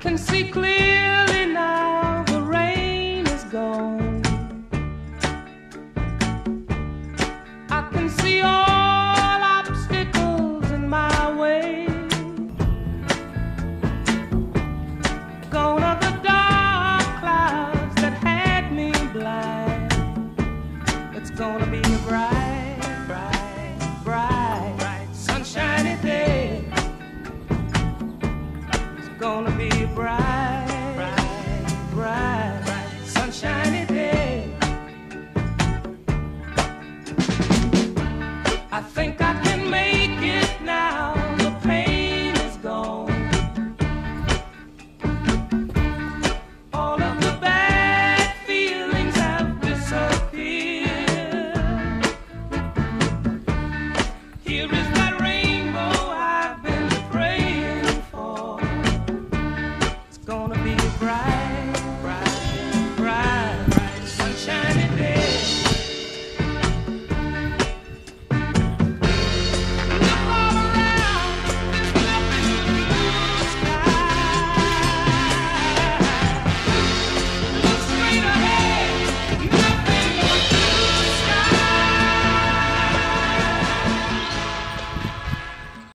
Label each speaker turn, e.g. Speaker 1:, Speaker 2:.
Speaker 1: can see clearly now, the rain is gone. I can see all obstacles in my way. Gone are the dark clouds that had me blind. It's gonna be a bright, bright, bright, bright, sunshiny day. It's gonna be a bright, bright, bright, bright, sunshiny day. I think